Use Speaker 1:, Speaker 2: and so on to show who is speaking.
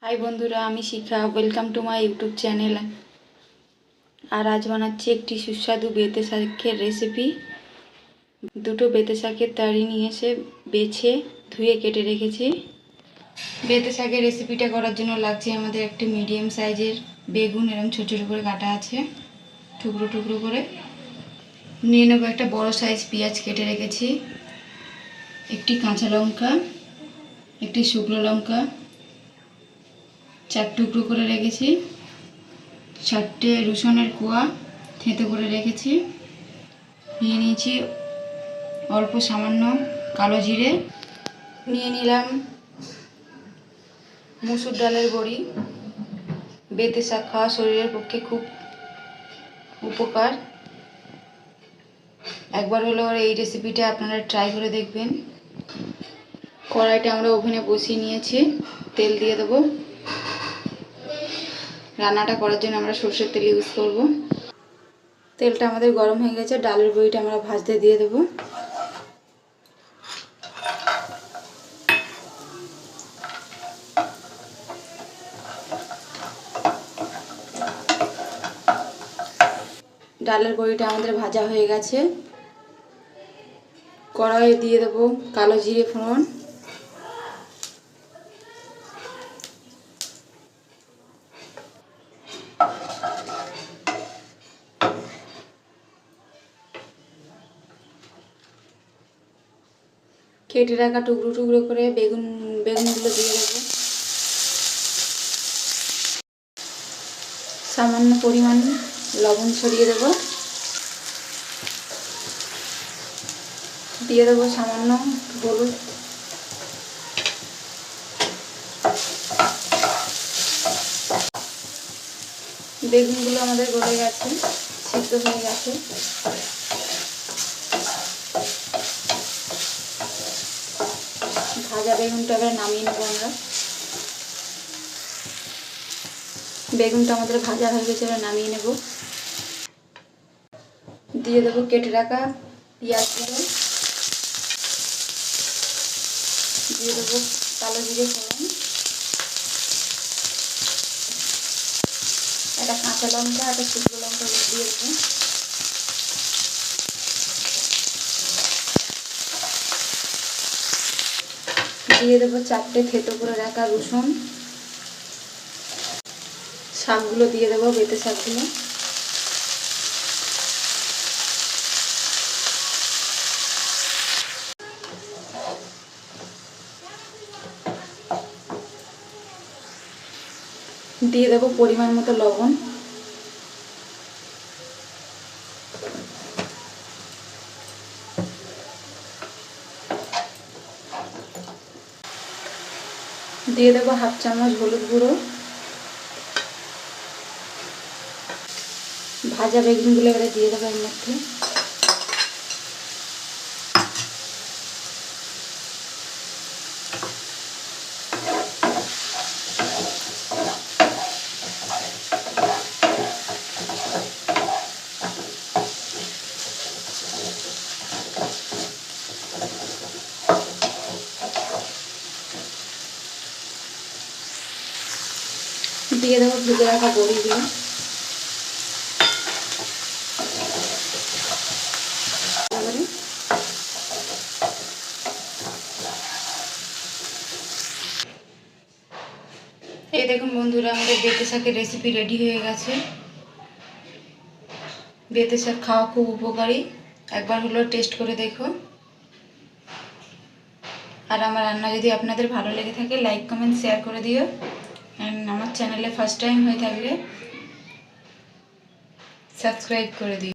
Speaker 1: High বন্ধুরা, আমি Shikha. Welcome to my YouTube channel. আর আজ বানাচ্ছি একটি সুস্বাদু বেতে শাকের রেসিপি। দুটো বেতে শাকের তাড়ি নিয়ে এসে বেছে ধুয়ে কেটে রেখেছি। বেতে শাকের রেসিপিটা করার জন্য লাগছে আমাদের একটি মিডিয়াম সাইজের বেগুন, এরকম ছোটো ছোটো করে কাটা আছে, টুকরো টুকরো করে নিয়ে নেবো। একটা বড় সাইজ পেঁয়াজ কেটে রেখেছি, একটি কাঁচা লঙ্কা, একটি শুকনো লঙ্কা 4 টুকরো করে রেখেছি, 4টে রসুনের কোয়া থেঁতো করে রেখেছি। নিয়ে নিয়েছি অল্প সামান্য কালো জিরে, নিয়ে নিলাম মুসুর ডালের বড়ি। বেতে শাক খাওয়া শরীরের পক্ষে খুব উপকার। একবার হলেও এই রেসিপিটা আপনারা ট্রাই করে দেখবেন। কড়াইটা আমরা ওভেনে বসিয়ে নিয়েছি, তেল দিয়ে দেবো। রান্নাটা করার জন্য আমরা সরষের তেল ইউজ করব। তেলটা আমাদের গরম হয়ে গেছে, ডালের বড়িটা আমরা ভাজতে দিয়ে দেবো। ডালের বড়িটা আমাদের ভাজা হয়ে গেছে। কড়াইয়ে দিয়ে দেবো কালো জিরে ফোড়ন, কেটে রাখা টুকরো টুকরো করে বেগুনগুলো দিয়ে দেবো। সামান্য পরিমাণ লবণ ছড়িয়ে দেবো। দিয়ে দেবো সামান্য হলুদ। বেগুনগুলো আমাদের গলে গেছে, সিদ্ধ হয়ে গেছে। ভাজা বেগুনটা এবার নামিয়ে নেবো আমরা। বেগুনটা আমাদের ভাজা হয়ে গেছে, এবার নামিয়ে নেব। দিয়ে দেবো কেটে রাখা পেঁয়াজগুলো, দিয়ে দেবো কালো জিরে ফোড়ন, একটা কাঁচা লঙ্কা, একটা শুকনো লঙ্কা দিয়ে দেবো। দিয়ে দেবো 4টে থেঁতো করে রাখা রসুন। শাকগুলো দিয়ে দেবো, বেতে শাকগুলো। দিয়ে দেবো পরিমাণ মতো লবণ। দিয়ে দেবো 1/2 চামচ হলুদ গুঁড়ো। ভাজা বেগুনগুলো এবারে দিয়ে দেবো এর মধ্যে। দিয়ে দেবো ভেজে রাখা বড়িগুলো। এই দেখুন বন্ধুরা, আমাদের বেতে শাকের রেসিপি রেডি হয়ে গেছে। বেতে শাক খাওয়া খুব উপকারী, একবার হলেও টেস্ট করে দেখো। আর আমার রান্না যদি আপনাদের ভালো লেগে থাকে, লাইক কমেন্ট শেয়ার করে দিও। অ্যান্ড আমার চ্যানেলে ফার্স্ট টাইম হয়ে থাকলে সাবস্ক্রাইব করে দিও।